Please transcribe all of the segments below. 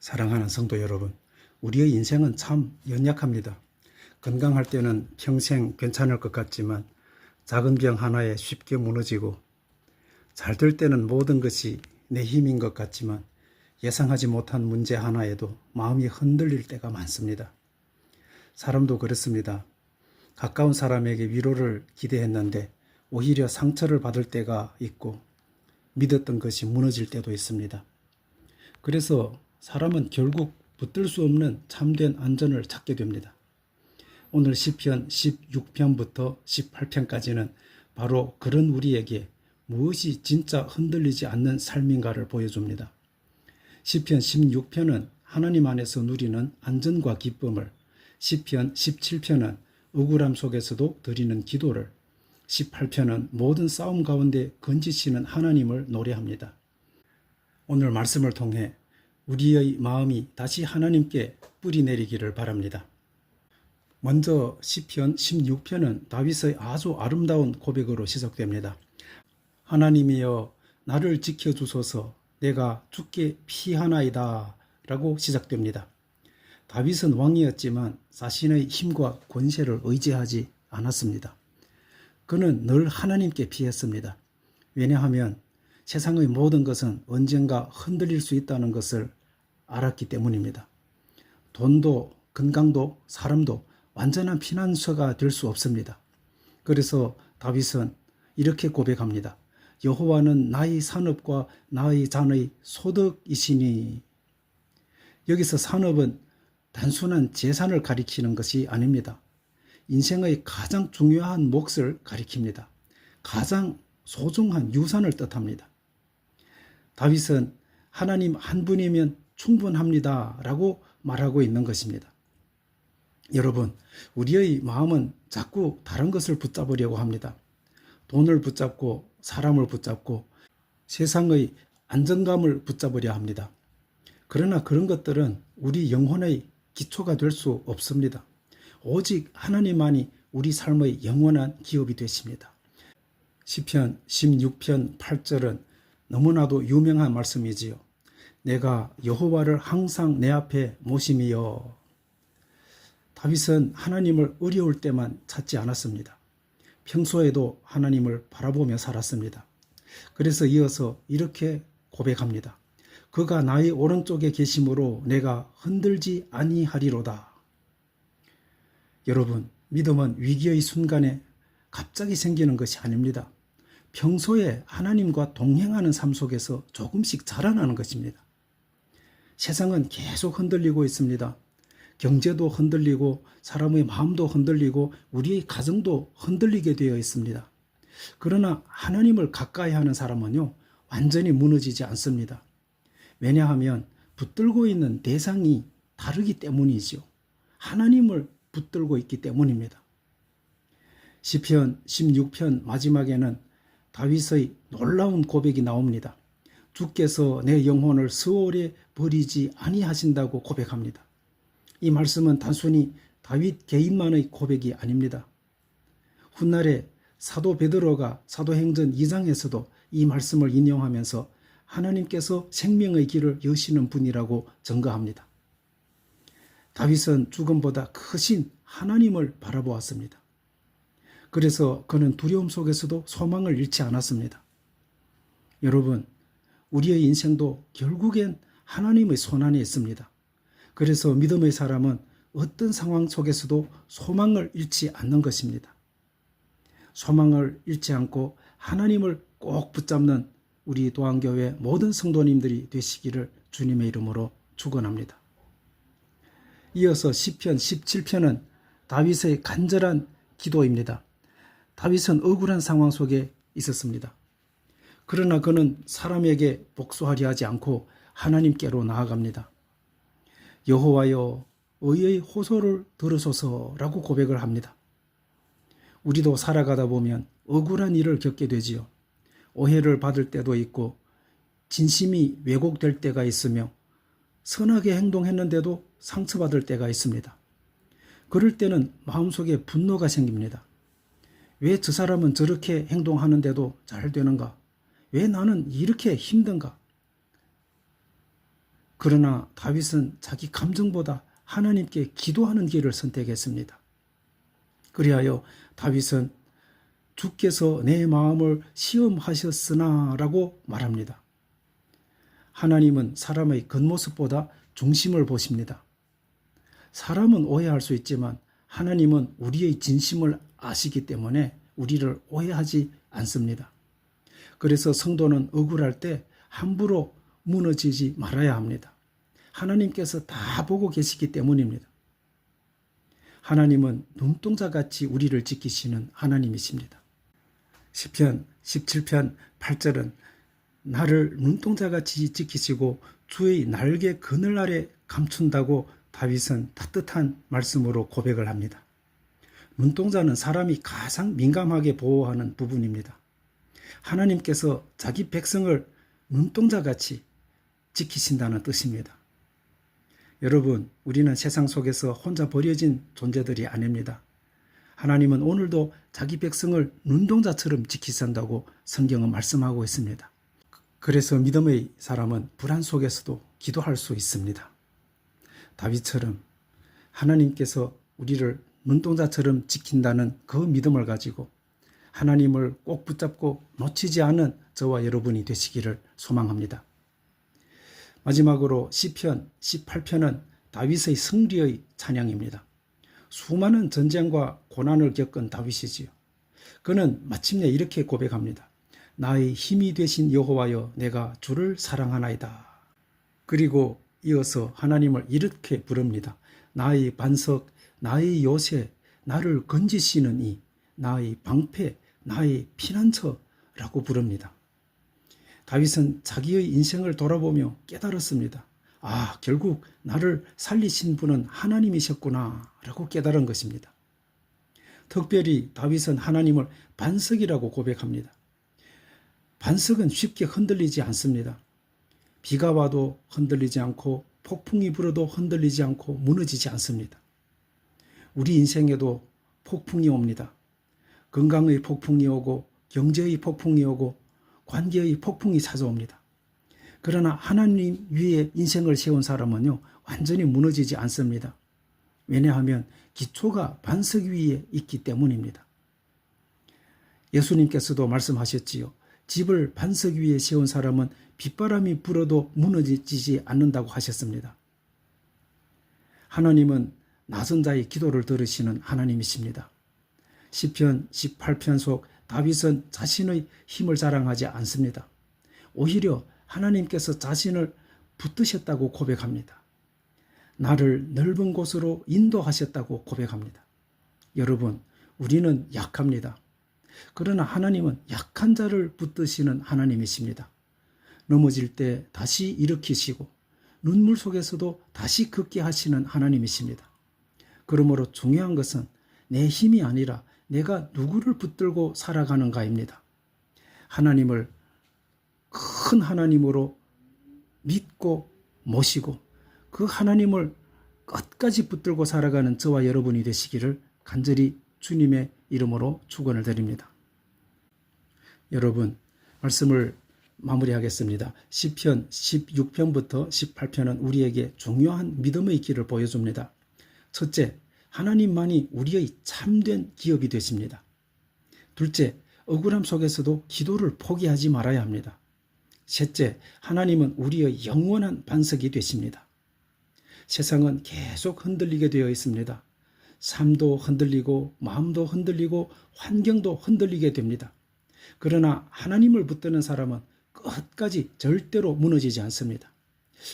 사랑하는 성도 여러분, 우리의 인생은 참 연약합니다. 건강할 때는 평생 괜찮을 것 같지만 작은 병 하나에 쉽게 무너지고, 잘 될 때는 모든 것이 내 힘인 것 같지만 예상하지 못한 문제 하나에도 마음이 흔들릴 때가 많습니다. 사람도 그렇습니다. 가까운 사람에게 위로를 기대했는데 오히려 상처를 받을 때가 있고, 믿었던 것이 무너질 때도 있습니다. 그래서 사람은 결국 붙들 수 없는 참된 안전을 찾게 됩니다. 오늘 시편 16편부터 18편까지는 바로 그런 우리에게 무엇이 진짜 흔들리지 않는 삶인가를 보여줍니다. 시편 16편은 하나님 안에서 누리는 안전과 기쁨을, 시편 17편은 억울함 속에서도 드리는 기도를, 18편은 모든 싸움 가운데 건지시는 하나님을 노래합니다. 오늘 말씀을 통해 우리의 마음이 다시 하나님께 뿌리내리기를 바랍니다. 먼저 시편 16편은 다윗의 아주 아름다운 고백으로 시작됩니다. 하나님이여 나를 지켜주소서, 내가 주께 피하나이다 라고 시작됩니다. 다윗은 왕이었지만 자신의 힘과 권세를 의지하지 않았습니다. 그는 늘 하나님께 피했습니다. 왜냐하면 세상의 모든 것은 언젠가 흔들릴 수 있다는 것을 알았기 때문입니다. 돈도 건강도 사람도 완전한 피난처가 될 수 없습니다. 그래서 다윗은 이렇게 고백합니다. 여호와는 나의 산업과 나의 잔의 소득이시니. 여기서 산업은 단순한 재산을 가리키는 것이 아닙니다. 인생의 가장 중요한 몫을 가리킵니다. 가장 소중한 유산을 뜻합니다. 다윗은 하나님 한 분이면 충분합니다 라고 말하고 있는 것입니다. 여러분, 우리의 마음은 자꾸 다른 것을 붙잡으려고 합니다. 돈을 붙잡고 사람을 붙잡고 세상의 안정감을 붙잡으려 합니다. 그러나 그런 것들은 우리 영혼의 기초가 될 수 없습니다. 오직 하나님만이 우리 삶의 영원한 기업이 되십니다. 시편 16편 8절은 너무나도 유명한 말씀이지요. 내가 여호와를 항상 내 앞에 모심이여. 다윗은 하나님을 어려울 때만 찾지 않았습니다. 평소에도 하나님을 바라보며 살았습니다. 그래서 이어서 이렇게 고백합니다. 그가 나의 오른쪽에 계심으로 내가 흔들지 아니하리로다. 여러분, 믿음은 위기의 순간에 갑자기 생기는 것이 아닙니다. 평소에 하나님과 동행하는 삶 속에서 조금씩 자라나는 것입니다. 세상은 계속 흔들리고 있습니다. 경제도 흔들리고 사람의 마음도 흔들리고 우리의 가정도 흔들리게 되어 있습니다. 그러나 하나님을 가까이 하는 사람은요, 완전히 무너지지 않습니다. 왜냐하면 붙들고 있는 대상이 다르기 때문이지요. 하나님을 붙들고 있기 때문입니다. 시편 16편 마지막에는 다윗의 놀라운 고백이 나옵니다. 주께서 내 영혼을 스올에 버리지 아니하신다고 고백합니다. 이 말씀은 단순히 다윗 개인만의 고백이 아닙니다. 훗날에 사도 베드로가 사도행전 2장에서도 이 말씀을 인용하면서 하나님께서 생명의 길을 여시는 분이라고 증거합니다. 다윗은 죽음보다 크신 하나님을 바라보았습니다. 그래서 그는 두려움 속에서도 소망을 잃지 않았습니다. 여러분, 우리의 인생도 결국엔 하나님의 손안에 있습니다. 그래서 믿음의 사람은 어떤 상황 속에서도 소망을 잃지 않는 것입니다. 소망을 잃지 않고 하나님을 꼭 붙잡는 우리 도안교회 모든 성도님들이 되시기를 주님의 이름으로 축원합니다. 이어서 시편 17편은 다윗의 간절한 기도입니다. 다윗은 억울한 상황 속에 있었습니다. 그러나 그는 사람에게 복수하려 하지 않고 하나님께로 나아갑니다. 여호와여, 의의 호소를 들으소서라고 고백을 합니다. 우리도 살아가다 보면 억울한 일을 겪게 되지요. 오해를 받을 때도 있고 진심이 왜곡될 때가 있으며 선하게 행동했는데도 상처받을 때가 있습니다. 그럴 때는 마음속에 분노가 생깁니다. 왜 저 사람은 저렇게 행동하는데도 잘 되는가? 왜 나는 이렇게 힘든가? 그러나 다윗은 자기 감정보다 하나님께 기도하는 길을 선택했습니다. 그리하여 다윗은 주께서 내 마음을 시험하셨으나 라고 말합니다. 하나님은 사람의 겉모습보다 중심을 보십니다. 사람은 오해할 수 있지만 하나님은 우리의 진심을 아시기 때문에 우리를 오해하지 않습니다. 그래서 성도는 억울할 때 함부로 무너지지 말아야 합니다. 하나님께서 다 보고 계시기 때문입니다. 하나님은 눈동자같이 우리를 지키시는 하나님이십니다. 시편 17편 8절은 나를 눈동자같이 지키시고 주의 날개 그늘 아래 감춘다고 다윗은 따뜻한 말씀으로 고백을 합니다. 눈동자는 사람이 가장 민감하게 보호하는 부분입니다. 하나님께서 자기 백성을 눈동자같이 지키신다는 뜻입니다. 여러분, 우리는 세상 속에서 혼자 버려진 존재들이 아닙니다. 하나님은 오늘도 자기 백성을 눈동자처럼 지키신다고 성경은 말씀하고 있습니다. 그래서 믿음의 사람은 불안 속에서도 기도할 수 있습니다. 다윗처럼 하나님께서 우리를 눈동자처럼 지킨다는 그 믿음을 가지고 하나님을 꼭 붙잡고 놓치지 않은 저와 여러분이 되시기를 소망합니다. 마지막으로 시편 18편은 다윗의 승리의 찬양입니다. 수많은 전쟁과 고난을 겪은 다윗이지요. 그는 마침내 이렇게 고백합니다. 나의 힘이 되신 여호와여 내가 주를 사랑하나이다. 그리고 이어서 하나님을 이렇게 부릅니다. 나의 반석, 나의 요새, 나를 건지시는 이, 나의 방패, 나의 피난처라고 부릅니다. 다윗은 자기의 인생을 돌아보며 깨달았습니다. 아, 결국 나를 살리신 분은 하나님이셨구나 라고 깨달은 것입니다. 특별히 다윗은 하나님을 반석이라고 고백합니다. 반석은 쉽게 흔들리지 않습니다. 비가 와도 흔들리지 않고 폭풍이 불어도 흔들리지 않고 무너지지 않습니다. 우리 인생에도 폭풍이 옵니다. 건강의 폭풍이 오고 경제의 폭풍이 오고 관계의 폭풍이 찾아옵니다. 그러나 하나님 위에 인생을 세운 사람은요, 완전히 무너지지 않습니다. 왜냐하면 기초가 반석 위에 있기 때문입니다. 예수님께서도 말씀하셨지요. 집을 반석 위에 세운 사람은 빗바람이 불어도 무너지지 않는다고 하셨습니다. 하나님은 나선 자의 기도를 들으시는 하나님이십니다. 시편 18편 속 다윗은 자신의 힘을 자랑하지 않습니다. 오히려 하나님께서 자신을 붙드셨다고 고백합니다. 나를 넓은 곳으로 인도하셨다고 고백합니다. 여러분, 우리는 약합니다. 그러나 하나님은 약한 자를 붙드시는 하나님이십니다. 넘어질 때 다시 일으키시고 눈물 속에서도 다시 걷게 하시는 하나님이십니다. 그러므로 중요한 것은 내 힘이 아니라 내가 누구를 붙들고 살아가는가입니다. 하나님을 큰 하나님으로 믿고 모시고 그 하나님을 끝까지 붙들고 살아가는 저와 여러분이 되시기를 간절히 주님의 이름으로 축원을 드립니다. 여러분, 말씀을 마무리하겠습니다. 시편 16편부터 18편은 우리에게 중요한 믿음의 길을 보여줍니다. 첫째, 하나님만이 우리의 참된 기업이 되십니다. 둘째, 억울함 속에서도 기도를 포기하지 말아야 합니다. 셋째, 하나님은 우리의 영원한 반석이 되십니다. 세상은 계속 흔들리게 되어 있습니다. 삶도 흔들리고 마음도 흔들리고 환경도 흔들리게 됩니다. 그러나 하나님을 붙드는 사람은 끝까지 절대로 무너지지 않습니다.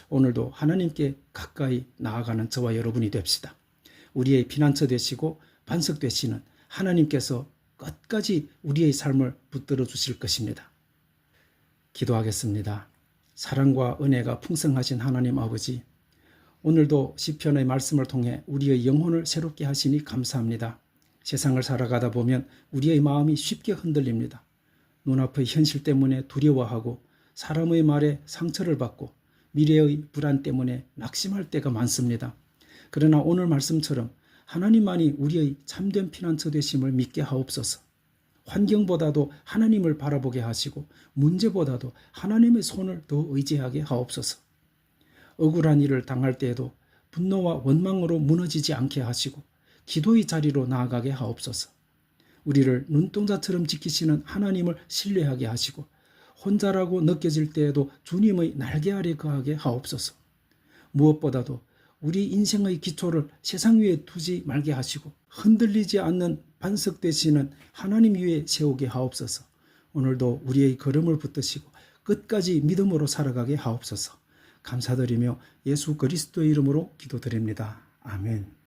오늘도 하나님께 가까이 나아가는 저와 여러분이 됩시다. 우리의 피난처 되시고 반석 되시는 하나님께서 끝까지 우리의 삶을 붙들어 주실 것입니다. 기도하겠습니다. 사랑과 은혜가 풍성하신 하나님 아버지, 오늘도 시편의 말씀을 통해 우리의 영혼을 새롭게 하시니 감사합니다. 세상을 살아가다 보면 우리의 마음이 쉽게 흔들립니다. 눈앞의 현실 때문에 두려워하고 사람의 말에 상처를 받고 미래의 불안 때문에 낙심할 때가 많습니다. 그러나 오늘 말씀처럼 하나님만이 우리의 참된 피난처 되심을 믿게 하옵소서. 환경보다도 하나님을 바라보게 하시고 문제보다도 하나님의 손을 더 의지하게 하옵소서. 억울한 일을 당할 때에도 분노와 원망으로 무너지지 않게 하시고 기도의 자리로 나아가게 하옵소서. 우리를 눈동자처럼 지키시는 하나님을 신뢰하게 하시고 혼자라고 느껴질 때에도 주님의 날개 아래 거하게 하옵소서. 무엇보다도 우리 인생의 기초를 세상 위에 두지 말게 하시고 흔들리지 않는 반석 되시는 하나님 위에 세우게 하옵소서. 오늘도 우리의 걸음을 붙드시고 끝까지 믿음으로 살아가게 하옵소서. 감사드리며 예수 그리스도의 이름으로 기도드립니다. 아멘.